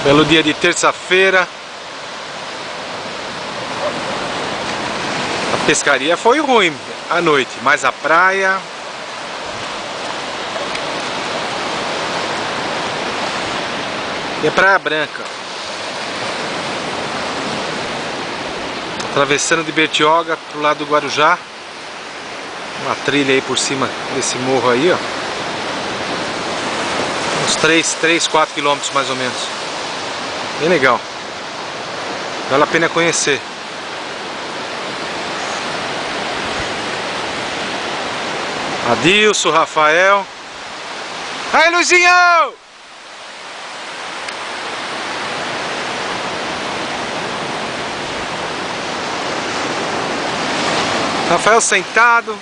Belo dia de terça-feira. A pescaria foi ruim à noite, mas a praia... E a Praia Branca. Atravessando de Bertioga pro lado do Guarujá. Uma trilha aí por cima desse morro aí, ó. Uns 3, 4 quilômetros mais ou menos. Bem legal. Vale a pena conhecer. Adilson, Rafael. Aí, Luizinho! Rafael sentado.